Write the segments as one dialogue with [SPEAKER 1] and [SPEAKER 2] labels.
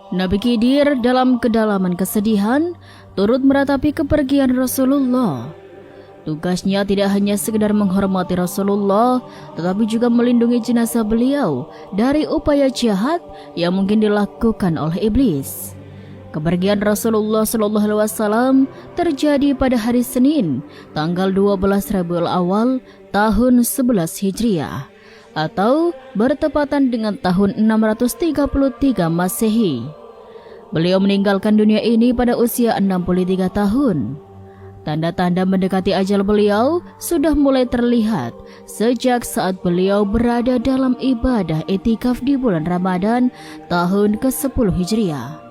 [SPEAKER 1] Nabi Khidir dalam kedalaman kesedihan turut meratapi kepergian Rasulullah. Tugasnya tidak hanya sekedar menghormati Rasulullah, tetapi juga melindungi jenazah beliau dari upaya jahat yang mungkin dilakukan oleh iblis. Kepergian Rasulullah SAW terjadi pada hari Senin, tanggal 12 Rabiul Awal tahun 11 Hijriah, atau bertepatan dengan tahun 633 Masehi. Beliau meninggalkan dunia ini pada usia 63 tahun. Tanda-tanda mendekati ajal beliau sudah mulai terlihat sejak saat beliau berada dalam ibadah i'tikaf di bulan Ramadan tahun ke-10 Hijriah.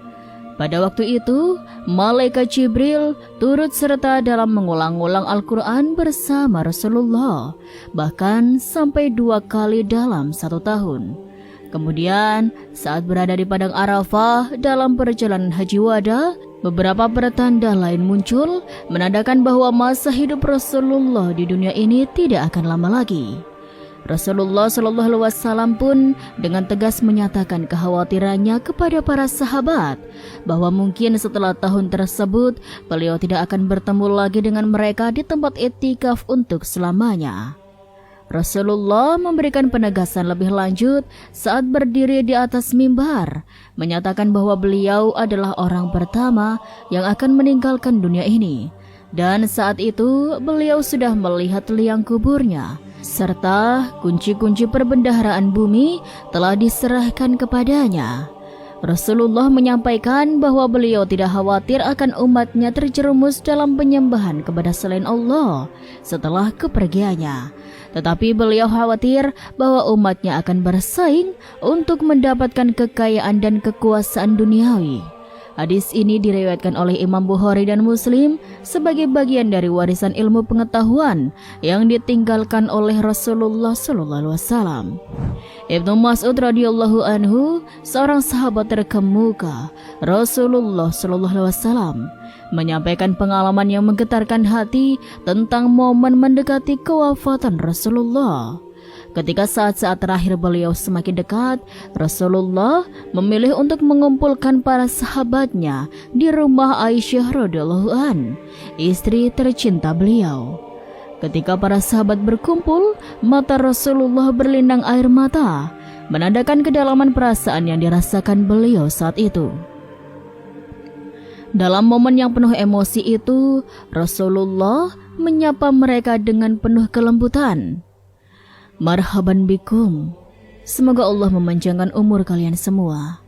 [SPEAKER 1] Pada waktu itu, Malaikat Jibril turut serta dalam mengulang-ulang Al-Quran bersama Rasulullah, bahkan sampai 2 kali dalam 1 tahun. Kemudian, saat berada di Padang Arafah dalam perjalanan haji wada, beberapa pertanda lain muncul menandakan bahwa masa hidup Rasulullah di dunia ini tidak akan lama lagi. Rasulullah SAW pun dengan tegas menyatakan kekhawatirannya kepada para sahabat bahwa mungkin setelah tahun tersebut beliau tidak akan bertemu lagi dengan mereka di tempat i'tikaf untuk selamanya. Rasulullah memberikan penegasan lebih lanjut saat berdiri di atas mimbar, menyatakan bahwa beliau adalah orang pertama yang akan meninggalkan dunia ini. Dan saat itu beliau sudah melihat liang kuburnya, serta kunci-kunci perbendaharaan bumi telah diserahkan kepadanya. Rasulullah menyampaikan bahwa beliau tidak khawatir akan umatnya terjerumus dalam penyembahan kepada selain Allah setelah kepergiannya. Tetapi beliau khawatir bahwa umatnya akan bersaing untuk mendapatkan kekayaan dan kekuasaan duniawi. Hadis ini diriwayatkan oleh Imam Bukhari dan Muslim sebagai bagian dari warisan ilmu pengetahuan yang ditinggalkan oleh Rasulullah SAW. Ibnu Mas'ud radhiyallahu anhu, seorang sahabat terkemuka Rasulullah SAW, menyampaikan pengalaman yang menggetarkan hati tentang momen mendekati kewafatan Rasulullah. Ketika saat-saat terakhir beliau semakin dekat, Rasulullah memilih untuk mengumpulkan para sahabatnya di rumah Aisyah radhiyallahu an, istri tercinta beliau. Ketika para sahabat berkumpul, mata Rasulullah berlinang air mata, menandakan kedalaman perasaan yang dirasakan beliau saat itu. Dalam momen yang penuh emosi itu, Rasulullah menyapa mereka dengan penuh kelembutan. Marhaban bikum. Semoga Allah memanjangkan umur kalian semua.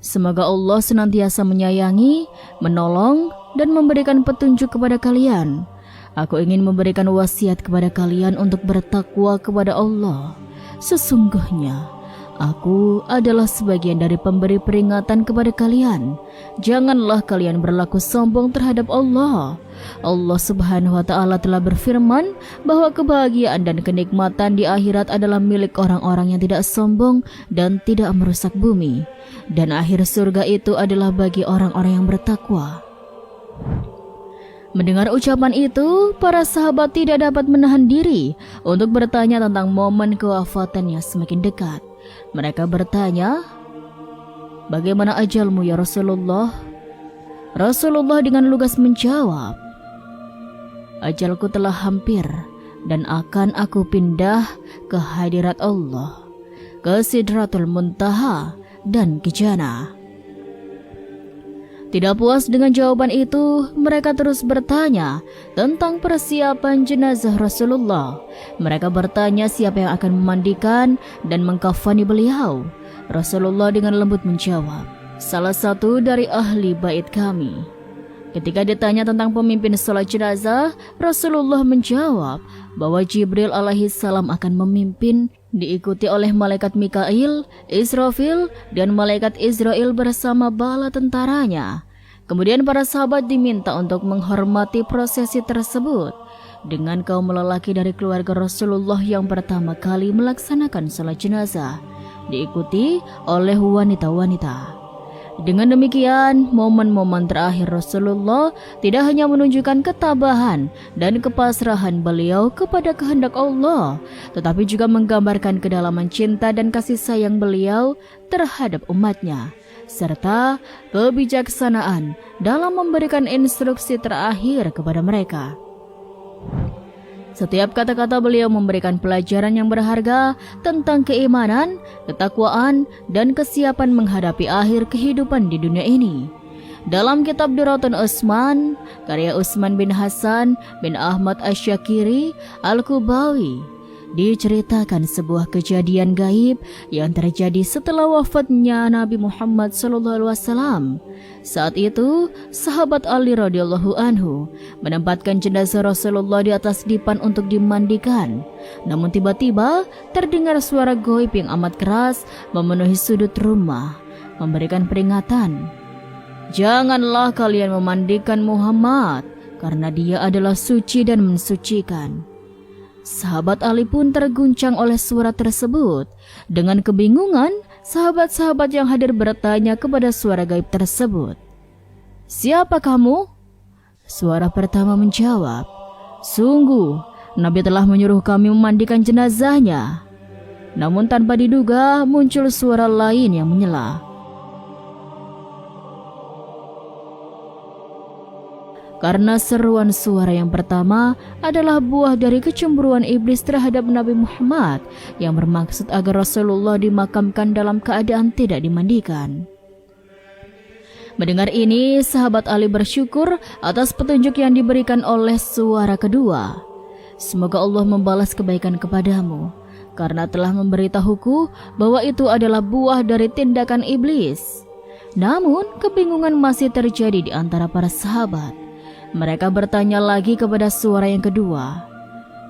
[SPEAKER 1] Semoga Allah senantiasa menyayangi, menolong, dan memberikan petunjuk kepada kalian. Aku ingin memberikan wasiat kepada kalian untuk bertakwa kepada Allah. Sesungguhnya, aku adalah sebagian dari pemberi peringatan kepada kalian. Janganlah kalian berlaku sombong terhadap Allah. Allah Subhanahu wa Ta'ala telah berfirman bahwa kebahagiaan dan kenikmatan di akhirat adalah milik orang-orang yang tidak sombong dan tidak merusak bumi. Dan akhir surga itu adalah bagi orang-orang yang bertakwa. Mendengar ucapan itu, para sahabat tidak dapat menahan diri untuk bertanya tentang momen kewafatannya semakin dekat. Mereka bertanya, "Bagaimana ajalmu ya Rasulullah?" Rasulullah dengan lugas menjawab, "Ajalku telah hampir dan akan aku pindah ke hadirat Allah, ke Sidratul Muntaha dan ke Jannah." Tidak puas dengan jawaban itu, mereka terus bertanya tentang persiapan jenazah Rasulullah. Mereka bertanya siapa yang akan memandikan dan mengkafani beliau. Rasulullah dengan lembut menjawab, "Salah satu dari ahli bait kami." Ketika ditanya tentang pemimpin sholat jenazah, Rasulullah menjawab bahwa Jibril alaihissalam akan memimpin, diikuti oleh malaikat Mikail, Israfil, dan malaikat Israel bersama bala tentaranya. Kemudian para sahabat diminta untuk menghormati prosesi tersebut dengan kaum lelaki dari keluarga Rasulullah yang pertama kali melaksanakan sholat jenazah, diikuti oleh wanita-wanita. Dengan demikian, momen-momen terakhir Rasulullah tidak hanya menunjukkan ketabahan dan kepasrahan beliau kepada kehendak Allah, tetapi juga menggambarkan kedalaman cinta dan kasih sayang beliau terhadap umatnya, serta kebijaksanaan dalam memberikan instruksi terakhir kepada mereka. Setiap kata-kata beliau memberikan pelajaran yang berharga tentang keimanan, ketakwaan, dan kesiapan menghadapi akhir kehidupan di dunia ini. Dalam kitab Duratun Utsman, karya Utsman bin Hasan bin Ahmad Asy-Syakiri Al-Kubawi, diceritakan sebuah kejadian gaib yang terjadi setelah wafatnya Nabi Muhammad SAW. Saat itu, sahabat Ali radhiyallahu anhu menempatkan jenazah Rasulullah di atas dipan untuk dimandikan. Namun tiba-tiba terdengar suara gaib yang amat keras memenuhi sudut rumah, memberikan peringatan. Janganlah kalian memandikan Muhammad, karena dia adalah suci dan mensucikan. Sahabat Ali pun terguncang oleh suara tersebut. Dengan kebingungan, sahabat-sahabat yang hadir bertanya kepada suara gaib tersebut, "Siapa kamu?" Suara pertama menjawab, "Sungguh, Nabi telah menyuruh kami memandikan jenazahnya." Namun tanpa diduga muncul suara lain yang menyela, karena seruan suara yang pertama adalah buah dari kecemburuan iblis terhadap Nabi Muhammad yang bermaksud agar Rasulullah dimakamkan dalam keadaan tidak dimandikan. Mendengar ini, sahabat Ali bersyukur atas petunjuk yang diberikan oleh suara kedua. "Semoga Allah membalas kebaikan kepadamu, karena telah memberitahuku bahwa itu adalah buah dari tindakan iblis." Namun, kebingungan masih terjadi di antara para sahabat. Mereka bertanya lagi kepada suara yang kedua,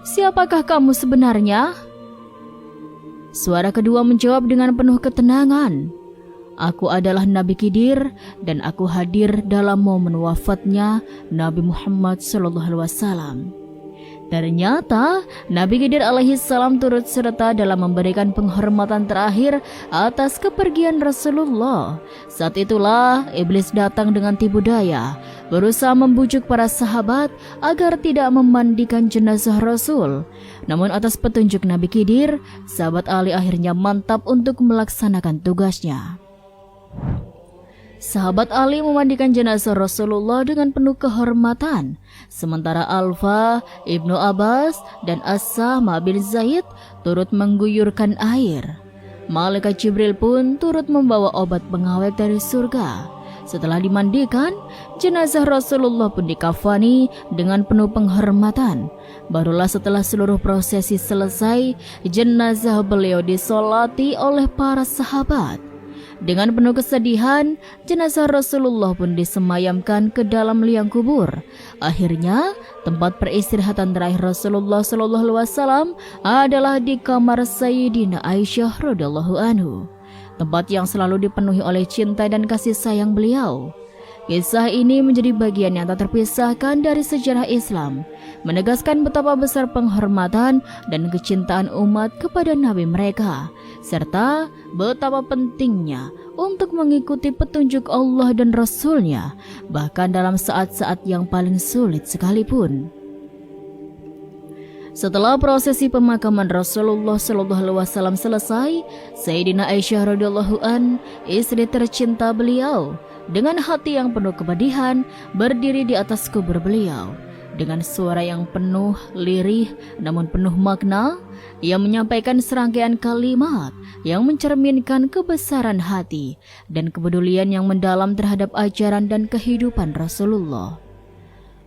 [SPEAKER 1] "Siapakah kamu sebenarnya?" Suara kedua menjawab dengan penuh ketenangan, "Aku adalah Nabi Khidir dan aku hadir dalam momen wafatnya Nabi Muhammad SAW." Ternyata Nabi Khidir alaihissalam turut serta dalam memberikan penghormatan terakhir atas kepergian Rasulullah. Saat itulah iblis datang dengan tipu daya, berusaha membujuk para sahabat agar tidak memandikan jenazah Rasul. Namun atas petunjuk Nabi Khidir, sahabat Ali akhirnya mantap untuk melaksanakan tugasnya. Sahabat Ali memandikan jenazah Rasulullah dengan penuh kehormatan, sementara Alfa, Ibnu Abbas, dan As-Sama bin Zaid turut mengguyurkan air. Malaikat Jibril pun turut membawa obat pengawet dari surga. Setelah dimandikan, jenazah Rasulullah pun dikafani dengan penuh penghormatan. Barulah setelah seluruh prosesi selesai, jenazah beliau disolati oleh para sahabat. Dengan penuh kesedihan, jenazah Rasulullah pun disemayamkan ke dalam liang kubur. Akhirnya, tempat peristirahatan terakhir Rasulullah SAW adalah di kamar Sayyidina Aisyah radhiyallahu anhu, tempat yang selalu dipenuhi oleh cinta dan kasih sayang beliau. Kisah ini menjadi bagian yang tak terpisahkan dari sejarah Islam, menegaskan betapa besar penghormatan dan kecintaan umat kepada Nabi mereka, serta betapa pentingnya untuk mengikuti petunjuk Allah dan Rasul-Nya, bahkan dalam saat-saat yang paling sulit sekalipun. Setelah prosesi pemakaman Rasulullah SAW selesai, Sayyidina Aisyah radhiyallahu an, istri tercinta beliau, dengan hati yang penuh kepedihan berdiri di atas kubur beliau. Dengan suara yang penuh lirih namun penuh makna, ia menyampaikan serangkaian kalimat yang mencerminkan kebesaran hati dan kepedulian yang mendalam terhadap ajaran dan kehidupan Rasulullah.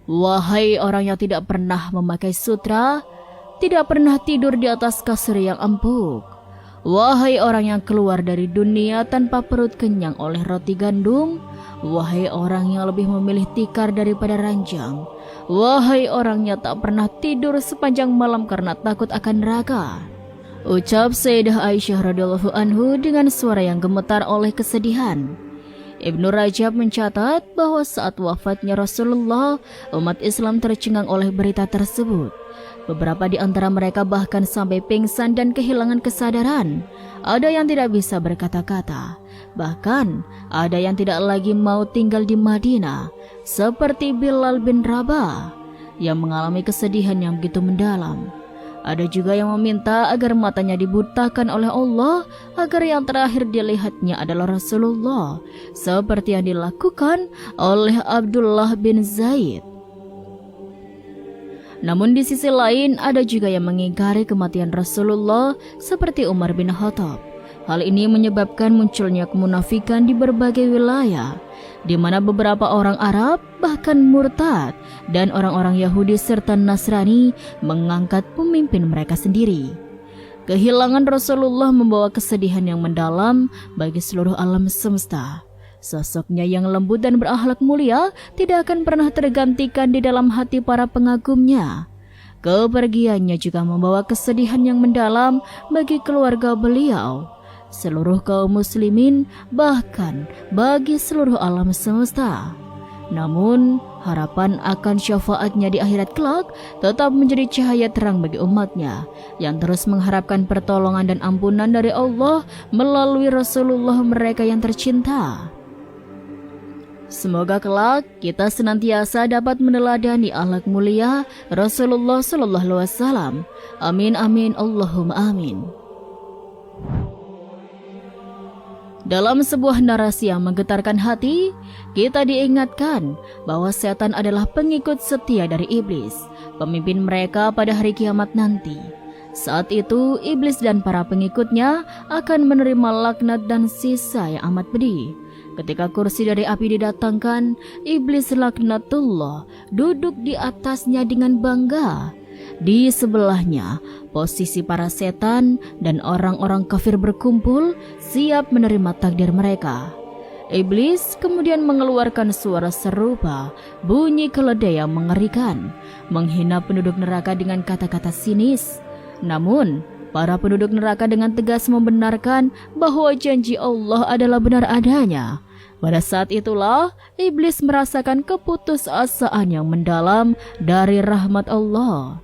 [SPEAKER 1] "Wahai orang yang tidak pernah memakai sutra, tidak pernah tidur di atas kasur yang empuk. Wahai orang yang keluar dari dunia tanpa perut kenyang oleh roti gandum. Wahai orang yang lebih memilih tikar daripada ranjang. Wahai orang yang tak pernah tidur sepanjang malam karena takut akan neraka," ucap Sayyidah Aisyah radhiyallahu anhu dengan suara yang gemetar oleh kesedihan. Ibnu Rajab mencatat bahwa saat wafatnya Rasulullah, umat Islam tercengang oleh berita tersebut. Beberapa di antara mereka bahkan sampai pingsan dan kehilangan kesadaran. Ada yang tidak bisa berkata-kata. Bahkan ada yang tidak lagi mau tinggal di Madinah, seperti Bilal bin Rabah yang mengalami kesedihan yang begitu mendalam. Ada juga yang meminta agar matanya dibutakan oleh Allah agar yang terakhir dilihatnya adalah Rasulullah, seperti yang dilakukan oleh Abdullah bin Zaid. Namun di sisi lain ada juga yang mengingkari kematian Rasulullah seperti Umar bin Khattab. Hal ini menyebabkan munculnya kemunafikan di berbagai wilayah, di mana beberapa orang Arab bahkan murtad dan orang-orang Yahudi serta Nasrani mengangkat pemimpin mereka sendiri. Kehilangan Rasulullah membawa kesedihan yang mendalam bagi seluruh alam semesta. Sosoknya yang lembut dan berakhlak mulia tidak akan pernah tergantikan di dalam hati para pengagumnya. Kepergiannya juga membawa kesedihan yang mendalam bagi keluarga beliau, seluruh kaum muslimin, bahkan bagi seluruh alam semesta. Namun, harapan akan syafaatnya di akhirat kelak tetap menjadi cahaya terang bagi umatnya yang terus mengharapkan pertolongan dan ampunan dari Allah melalui Rasulullah mereka yang tercinta. Semoga kelak kita senantiasa dapat meneladani akhlak mulia Rasulullah sallallahu alaihi wasallam. Amin amin Allahumma amin. Dalam sebuah narasi yang menggetarkan hati, kita diingatkan bahwa setan adalah pengikut setia dari iblis, pemimpin mereka pada hari kiamat nanti. Saat itu, iblis dan para pengikutnya akan menerima laknat dan sisa yang amat pedih. Ketika kursi dari api didatangkan, iblis laknatullah duduk di atasnya dengan bangga. Di sebelahnya, posisi para setan dan orang-orang kafir berkumpul, siap menerima takdir mereka. Iblis kemudian mengeluarkan suara serupa, bunyi keledai yang mengerikan, menghina penduduk neraka dengan kata-kata sinis. Namun, para penduduk neraka dengan tegas membenarkan bahwa janji Allah adalah benar adanya. Pada saat itulah, iblis merasakan keputusasaan yang mendalam dari rahmat Allah.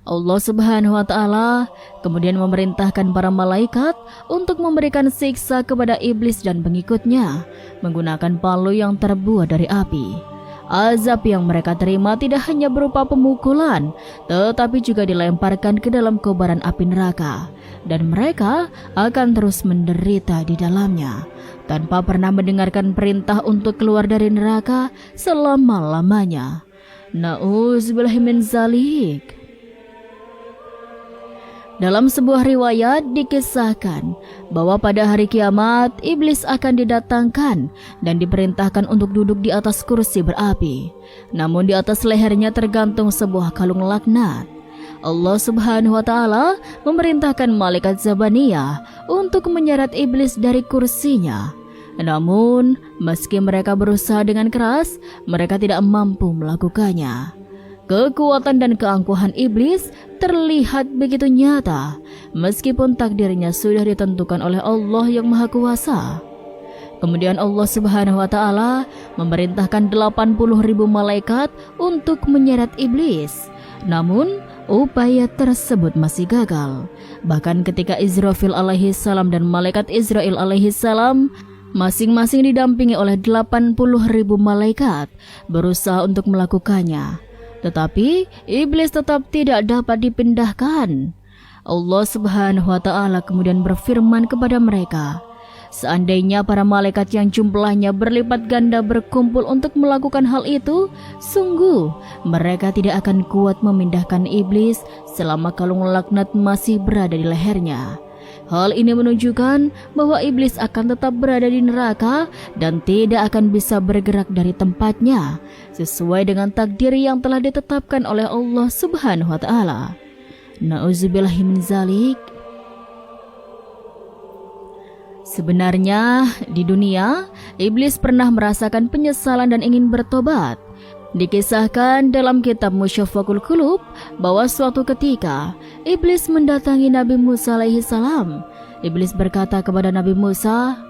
[SPEAKER 1] Allah Subhanahu wa Ta'ala kemudian memerintahkan para malaikat untuk memberikan siksa kepada iblis dan pengikutnya menggunakan palu yang terbuat dari api. Azab yang mereka terima tidak hanya berupa pemukulan, tetapi juga dilemparkan ke dalam kobaran api neraka, dan mereka akan terus menderita di dalamnya tanpa pernah mendengarkan perintah untuk keluar dari neraka selama-lamanya. Na'udzubillahi min zalik. Dalam sebuah riwayat dikisahkan bahwa pada hari kiamat iblis akan didatangkan dan diperintahkan untuk duduk di atas kursi berapi. Namun di atas lehernya tergantung sebuah kalung laknat. Allah Subhanahu wa Ta'ala memerintahkan malaikat Zabaniyah untuk menyeret iblis dari kursinya. Namun meski mereka berusaha dengan keras, mereka tidak mampu melakukannya. Kekuatan dan keangkuhan iblis terlihat begitu nyata, meskipun takdirnya sudah ditentukan oleh Allah yang Maha Kuasa. Kemudian Allah Subhanahu wa Ta'ala memerintahkan 80.000 malaikat untuk menyeret iblis. Namun, upaya tersebut masih gagal. Bahkan ketika Israfil alaihi salam dan malaikat Israel alaihi salam masing-masing didampingi oleh 80.000 malaikat berusaha untuk melakukannya, tetapi iblis tetap tidak dapat dipindahkan. Allah Subhanahu wa Ta'ala kemudian berfirman kepada mereka, seandainya para malaikat yang jumlahnya berlipat ganda berkumpul untuk melakukan hal itu, sungguh mereka tidak akan kuat memindahkan iblis selama kalung laknat masih berada di lehernya. Hal ini menunjukkan bahwa iblis akan tetap berada di neraka dan tidak akan bisa bergerak dari tempatnya sesuai dengan takdir yang telah ditetapkan oleh Allah Subhanahu wa Ta'ala. Na'udzubillahi min zalik. Sebenarnya di dunia, iblis pernah merasakan penyesalan dan ingin bertobat. Dikisahkan dalam kitab Musyafaqul Qulub bahwa suatu ketika iblis mendatangi Nabi Musa alaihi salam. Iblis berkata kepada Nabi Musa,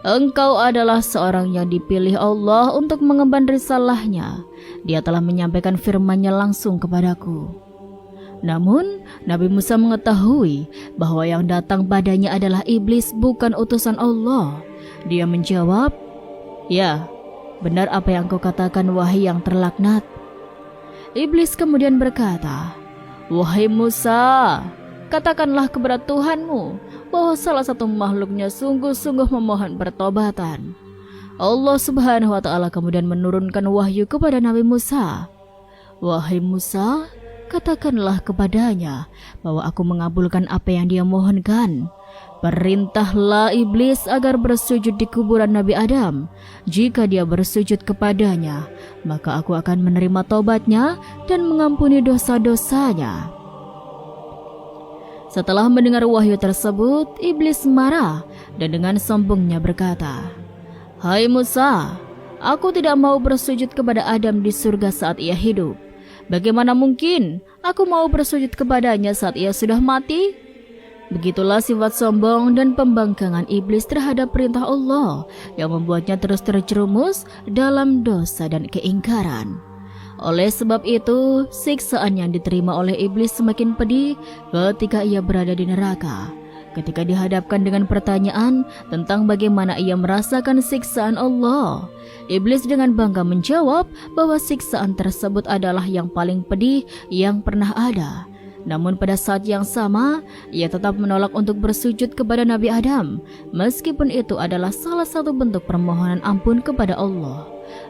[SPEAKER 1] "Engkau adalah seorang yang dipilih Allah untuk mengemban risalahnya. Dia telah menyampaikan firman-Nya langsung kepadaku." Namun Nabi Musa mengetahui bahwa yang datang padanya adalah iblis, bukan utusan Allah. Dia menjawab, "Ya, benar apa yang kau katakan wahai yang terlaknat." Iblis kemudian berkata, "Wahai Musa, katakanlah kepada Tuhanmu bahwa salah satu makhluknya sungguh-sungguh memohon pertobatan." Allah Subhanahu wa Ta'ala kemudian menurunkan wahyu kepada Nabi Musa. "Wahai Musa, katakanlah kepadanya bahwa aku mengabulkan apa yang dia mohonkan. Perintahlah iblis agar bersujud di kuburan Nabi Adam. Jika dia bersujud kepadanya, maka aku akan menerima taubatnya dan mengampuni dosa-dosanya." Setelah mendengar wahyu tersebut, iblis marah dan dengan sombongnya berkata, "Hai Musa, aku tidak mau bersujud kepada Adam di surga saat ia hidup. Bagaimana mungkin aku mau bersujud kepadanya saat ia sudah mati?" Begitulah sifat sombong dan pembangkangan iblis terhadap perintah Allah yang membuatnya terus terjerumus dalam dosa dan keingkaran. Oleh sebab itu, siksaan yang diterima oleh iblis semakin pedih ketika ia berada di neraka. Ketika dihadapkan dengan pertanyaan tentang bagaimana ia merasakan siksaan Allah, iblis dengan bangga menjawab bahwa siksaan tersebut adalah yang paling pedih yang pernah ada. Namun pada saat yang sama, ia tetap menolak untuk bersujud kepada Nabi Adam, meskipun itu adalah salah satu bentuk permohonan ampun kepada Allah.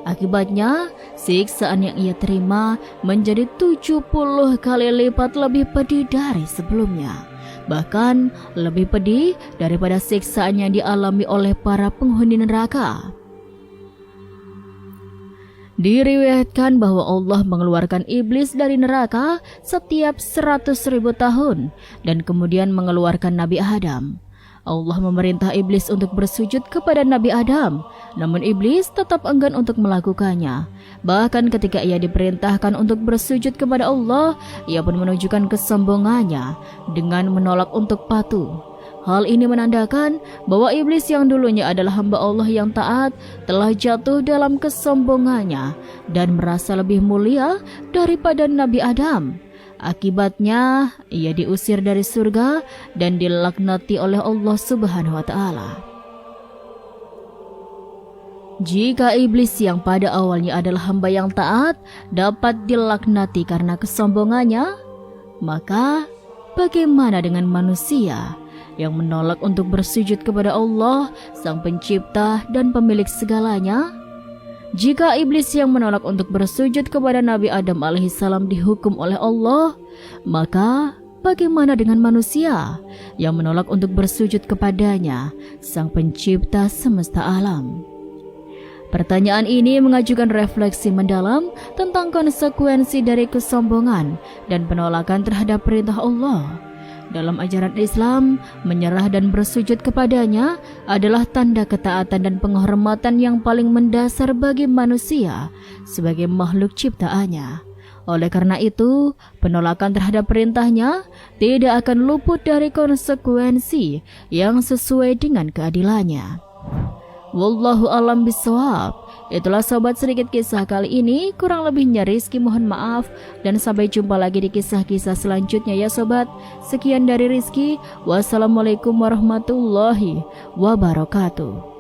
[SPEAKER 1] Akibatnya, siksaan yang ia terima menjadi 70 kali lipat lebih pedih dari sebelumnya. Bahkan lebih pedih daripada siksaan yang dialami oleh para penghuni neraka. Diriwayatkan bahwa Allah mengeluarkan iblis dari neraka setiap 100.000 tahun dan kemudian mengeluarkan Nabi Adam. Allah memerintah iblis untuk bersujud kepada Nabi Adam, namun iblis tetap enggan untuk melakukannya. Bahkan ketika ia diperintahkan untuk bersujud kepada Allah, ia pun menunjukkan kesombongannya dengan menolak untuk patuh. Hal ini menandakan bahwa iblis yang dulunya adalah hamba Allah yang taat telah jatuh dalam kesombongannya dan merasa lebih mulia daripada Nabi Adam. Akibatnya, ia diusir dari surga dan dilaknati oleh Allah Subhanahu wa Ta'ala. Jika iblis yang pada awalnya adalah hamba yang taat dapat dilaknati karena kesombongannya, maka bagaimana dengan manusia yang menolak untuk bersujud kepada Allah, Sang Pencipta dan Pemilik segalanya? Jika iblis yang menolak untuk bersujud kepada Nabi Adam alaihissalam dihukum oleh Allah, maka bagaimana dengan manusia yang menolak untuk bersujud kepadanya, Sang Pencipta semesta alam? Pertanyaan ini mengajukan refleksi mendalam tentang konsekuensi dari kesombongan dan penolakan terhadap perintah Allah. Dalam ajaran Islam, menyerah dan bersujud kepadanya adalah tanda ketaatan dan penghormatan yang paling mendasar bagi manusia sebagai makhluk ciptaannya. Oleh karena itu, penolakan terhadap perintahnya tidak akan luput dari konsekuensi yang sesuai dengan keadilannya. Wallahu a'lam bishawab. Itulah sobat sedikit kisah kali ini, kurang lebihnya Rizky mohon maaf dan sampai jumpa lagi di kisah-kisah selanjutnya ya sobat. Sekian dari Rizky, wassalamualaikum warahmatullahi wabarakatuh.